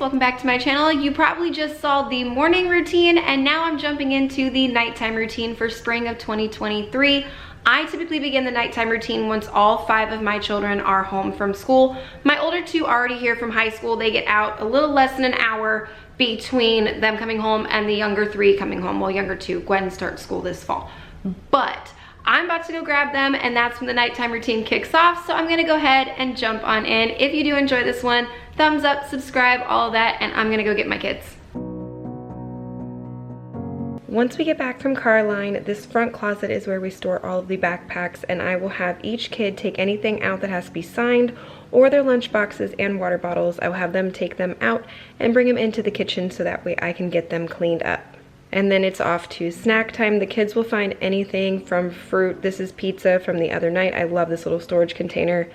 welcome back to my channel. You probably just saw the morning routine and now I'm jumping into the nighttime routine for spring of 2023. I typically begin the nighttime routine once all 5 of my children are home from school. My older 2 are already here from high school. They get out a little less than an hour between them coming home and the younger 3 coming home. Well, younger 2, Gwen starts school this fall. But I'm about to go grab them and that's when the nighttime routine kicks off. So I'm gonna go ahead and jump on in. If you do enjoy this one, thumbs up, subscribe, all of that, and I'm gonna go get my kids. Once we get back from Carline, this front closet is where we store all of the backpacks, and I will have each kid take anything out that has to be signed or their lunch boxes and water bottles. I will have them take them out and bring them into the kitchen so that way I can get them cleaned up. And then it's off to snack time. The kids will find anything from fruit. This is pizza from the other night. I love this little storage container.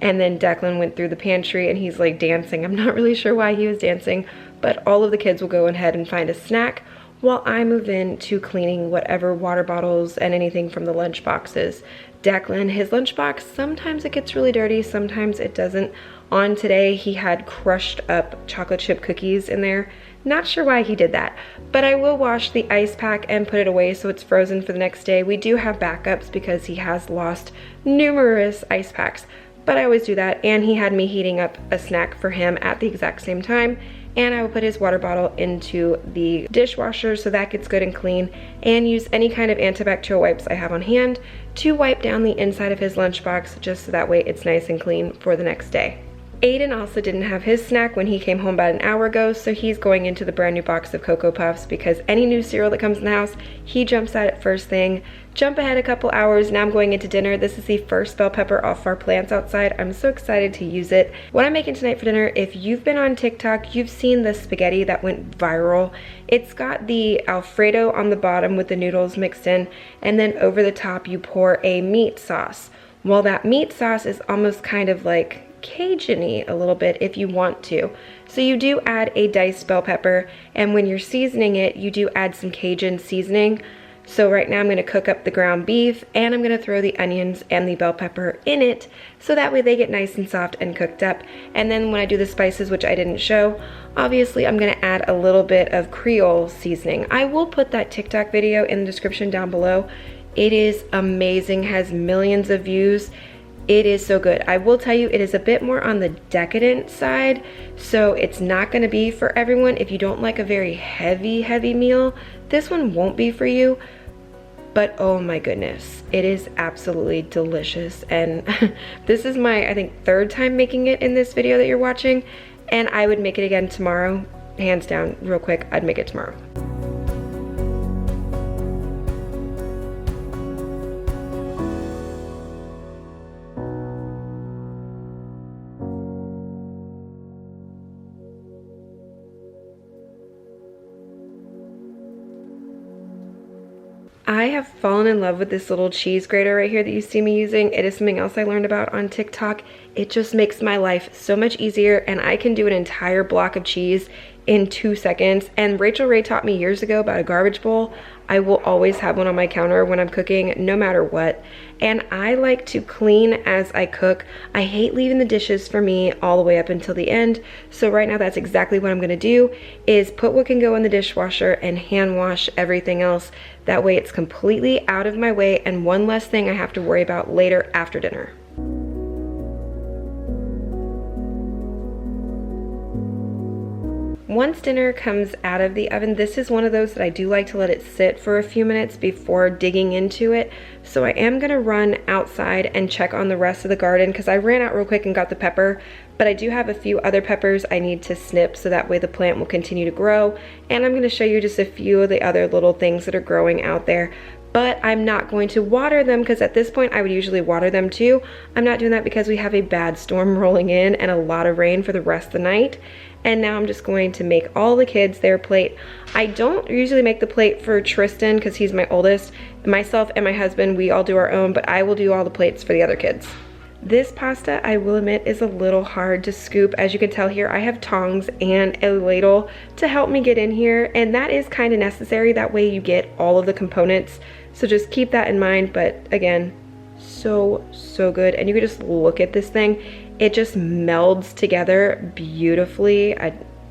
And then Declan went through the pantry and he's like dancing. I'm not really sure why he was dancing, but all of the kids will go ahead and find a snack while I move in to cleaning whatever water bottles and anything from the lunch boxes. Declan, his lunchbox, sometimes it gets really dirty, sometimes it doesn't. On today, he had crushed up chocolate chip cookies in there. Not sure why he did that, but I will wash the ice pack and put it away so it's frozen for the next day. We do have backups because he has lost numerous ice packs, but I always do that. And he had me heating up a snack for him at the exact same time. And I will put his water bottle into the dishwasher so that gets good and clean, and use any kind of antibacterial wipes I have on hand to wipe down the inside of his lunchbox just so that way it's nice and clean for the next day. Aiden also didn't have his snack when he came home about an hour ago, so he's going into the brand new box of Cocoa Puffs because any new cereal that comes in the house, he jumps at it first thing. Jump ahead a couple hours, now I'm going into dinner. This is the first bell pepper off our plants outside. I'm so excited to use it. What I'm making tonight for dinner, if you've been on TikTok, you've seen the spaghetti that went viral. It's got the Alfredo on the bottom with the noodles mixed in, and then over the top you pour a meat sauce. Well, that meat sauce is almost kind of like Cajun-y a little bit if you want to. So you do add a diced bell pepper, and when you're seasoning it, you do add some Cajun seasoning. So right now I'm going to cook up the ground beef and I'm going to throw the onions and the bell pepper in it so that way they get nice and soft and cooked up. And then when I do the spices, which I didn't show, obviously I'm going to add a little bit of Creole seasoning. I will put that TikTok video in the description down below. It is amazing, has millions of views. It is so good. I will tell you, it is a bit more on the decadent side, so it's not going to be for everyone. If you don't like a very heavy meal, this one won't be for you. But oh my goodness, it is absolutely delicious. And this is my, I think, 3rd time making it in this video that you're watching, and I would make it again tomorrow. Hands down, real quick, I'd make it tomorrow. I have fallen in love with this little cheese grater right here that you see me using. It is something else I learned about on TikTok. It just makes my life so much easier, and I can do an entire block of cheese in 2 seconds. And Rachel Ray taught me years ago about a garbage bowl. I will always have one on my counter when I'm cooking, no matter what. And I like to clean as I cook. I hate leaving the dishes for me all the way up until the end. So right now that's exactly what I'm gonna do, is put what can go in the dishwasher and hand wash everything else. That way it's completely out of my way and one less thing I have to worry about later after dinner. Once dinner comes out of the oven, this is one of those that I do like to let it sit for a few minutes before digging into it. So I am gonna run outside and check on the rest of the garden because I ran out real quick and got the pepper, but I do have a few other peppers I need to snip so that way the plant will continue to grow. And I'm gonna show you just a few of the other little things that are growing out there. But I'm not going to water them because at this point I would usually water them too. I'm not doing that because we have a bad storm rolling in and a lot of rain for the rest of the night. And now I'm just going to make all the kids their plate. I don't usually make the plate for Tristan because he's my oldest. Myself and my husband, we all do our own, but I will do all the plates for the other kids. This pasta, I will admit, is a little hard to scoop. As you can tell here, I have tongs and a ladle to help me get in here, and that is kind of necessary. That way you get all of the components. So just keep that in mind. But again, so good. And you can just look at this thing. It just melds together beautifully.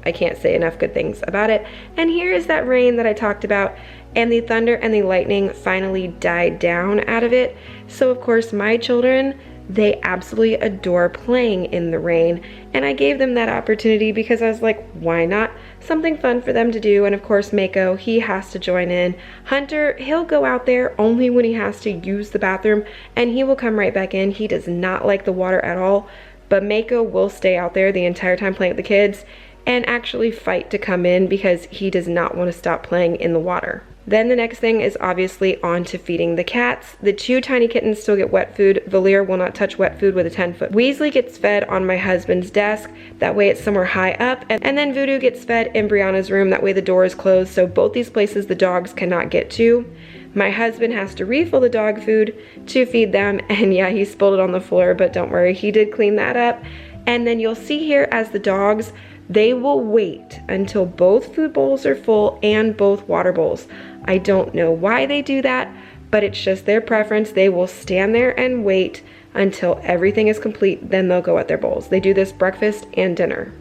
I can't say enough good things about it. And here is that rain that I talked about, and the thunder and the lightning finally died down out of it. So of course my children, they absolutely adore playing in the rain, and I gave them that opportunity because I was like, why not? Something fun for them to do. And of course Mako, he has to join in. Hunter, he'll go out there only when he has to use the bathroom, and he will come right back in. He does not like the water at all, but Mako will stay out there the entire time playing with the kids and actually fight to come in because he does not want to stop playing in the water. Then the next thing is obviously on to feeding the cats. The 2 tiny kittens still get wet food. Valir will not touch wet food with a 10-foot. Weasley gets fed on my husband's desk. That way it's somewhere high up. And then Voodoo gets fed in Brianna's room. That way the door is closed, so both these places the dogs cannot get to. My husband has to refill the dog food to feed them. And yeah, he spilled it on the floor, but don't worry, he did clean that up. And then you'll see here as the dogs, they will wait until both food bowls are full and both water bowls. I don't know why they do that, but it's just their preference. They will stand there and wait until everything is complete, then they'll go at their bowls. They do this breakfast and dinner.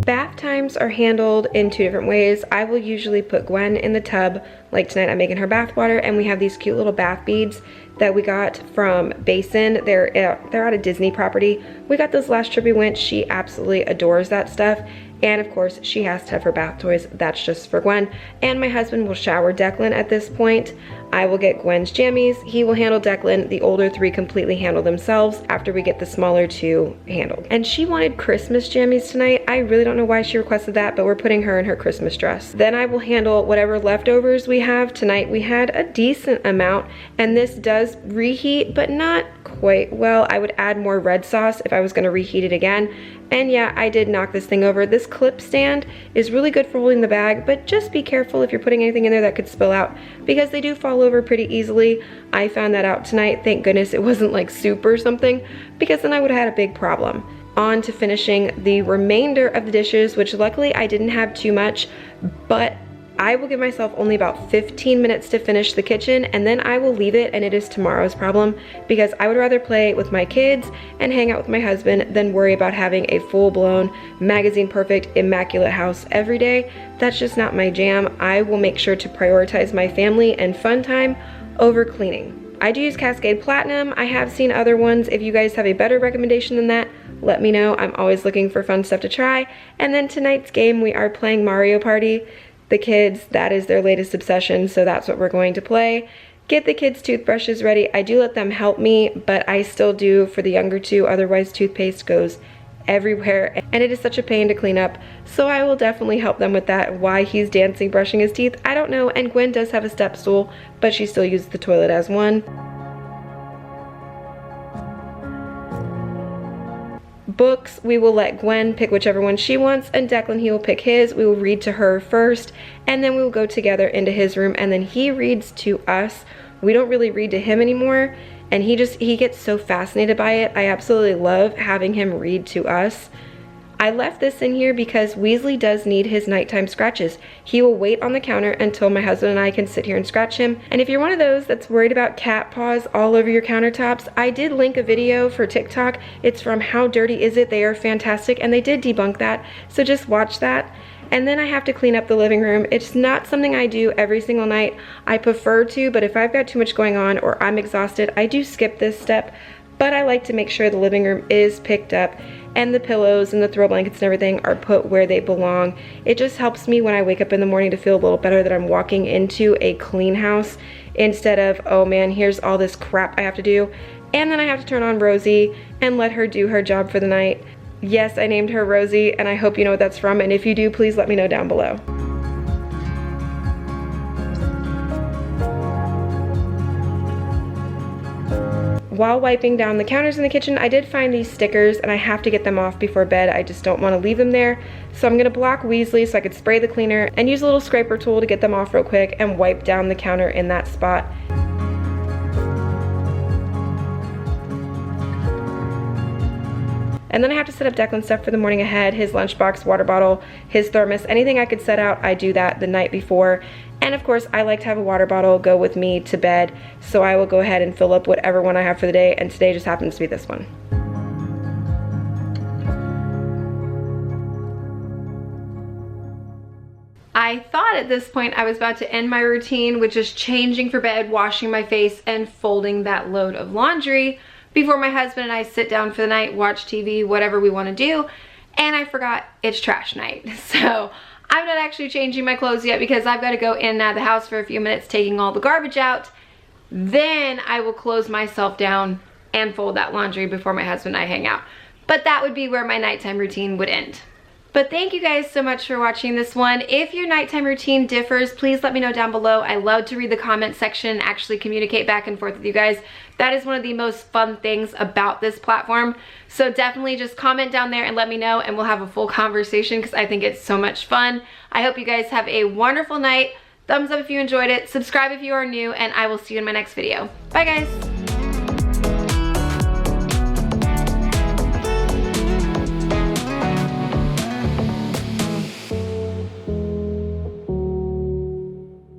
Bath times are handled in 2 different ways. I will usually put Gwen in the tub. Like tonight I'm making her bath water, and we have these cute little bath beads that we got from Basin. They're at a Disney property. We got those last trip we went. She absolutely adores that stuff. And of course she has to have her bath toys. That's just for Gwen. And my husband will shower Declan at this point. I will get Gwen's jammies. He will handle Declan. The older 3 completely handle themselves after we get the smaller 2 handled. And she wanted Christmas jammies tonight. I really don't know why she requested that, but we're putting her in her Christmas dress. Then I will handle whatever leftovers we have. Tonight we had a decent amount, and this does reheat, but not quite well. I would add more red sauce if I was gonna reheat it again. And yeah, I did knock this thing over. This clip stand is really good for holding the bag, but just be careful if you're putting anything in there that could spill out, because they do fall over pretty easily. I found that out tonight. Thank goodness it wasn't like soup or something, because then I would have had a big problem. On to finishing the remainder of the dishes, which luckily I didn't have too much, but I will give myself only about 15 minutes to finish the kitchen, and then I will leave it and it is tomorrow's problem, because I would rather play with my kids and hang out with my husband than worry about having a full-blown, magazine-perfect, immaculate house every day. That's just not my jam. I will make sure to prioritize my family and fun time over cleaning. I do use Cascade Platinum. I have seen other ones. If you guys have a better recommendation than that, let me know. I'm always looking for fun stuff to try. And then tonight's game, we are playing Mario Party. The kids, that is their latest obsession, so that's what we're going to play. Get the kids' toothbrushes ready. I do let them help me, but I still do for the younger 2, otherwise toothpaste goes everywhere, and it is such a pain to clean up, so I will definitely help them with that. Why he's dancing brushing his teeth, I don't know. And Gwen does have a step stool, but she still uses the toilet as one. Books, we will let Gwen pick whichever one she wants, and Declan, he will pick his. We will read to her first, and then we will go together into his room, and then he reads to us. We don't really read to him anymore, and he gets so fascinated by it. I absolutely love having him read to us. I left this in here because Weasley does need his nighttime scratches. He will wait on the counter until my husband and I can sit here and scratch him. And if you're one of those that's worried about cat paws all over your countertops, I did link a video for TikTok. It's from How Dirty Is It? They are fantastic, and they did debunk that, so just watch that. And then I have to clean up the living room. It's not something I do every single night. I prefer to, but if I've got too much going on or I'm exhausted, I do skip this step. But I like to make sure the living room is picked up and the pillows and the throw blankets and everything are put where they belong. It just helps me when I wake up in the morning to feel a little better that I'm walking into a clean house instead of, oh man, here's all this crap I have to do. And then I have to turn on Rosie and let her do her job for the night. Yes, I named her Rosie, and I hope you know what that's from, and if you do, please let me know down below. While wiping down the counters in the kitchen, I did find these stickers, and I have to get them off before bed. I just don't want to leave them there. So I'm going to block Weasley so I could spray the cleaner and use a little scraper tool to get them off real quick and wipe down the counter in that spot. And then I have to set up Declan's stuff for the morning ahead, his lunchbox, water bottle, his thermos, anything I could set out, I do that the night before. And of course, I like to have a water bottle go with me to bed, so I will go ahead and fill up whatever one I have for the day, and today just happens to be this one. I thought at this point I was about to end my routine, which is changing for bed, washing my face, and folding that load of laundry before my husband and I sit down for the night, watch TV, whatever we want to do. And I forgot it's trash night. So I'm not actually changing my clothes yet because I've got to go in and out of the house for a few minutes taking all the garbage out. Then I will close myself down and fold that laundry before my husband and I hang out. But that would be where my nighttime routine would end. But thank you guys so much for watching this one. If your nighttime routine differs, please let me know down below. I love to read the comment section and actually communicate back and forth with you guys. That is one of the most fun things about this platform. So definitely just comment down there and let me know, and we'll have a full conversation because I think it's so much fun. I hope you guys have a wonderful night. Thumbs up if you enjoyed it, subscribe if you are new, and I will see you in my next video. Bye guys.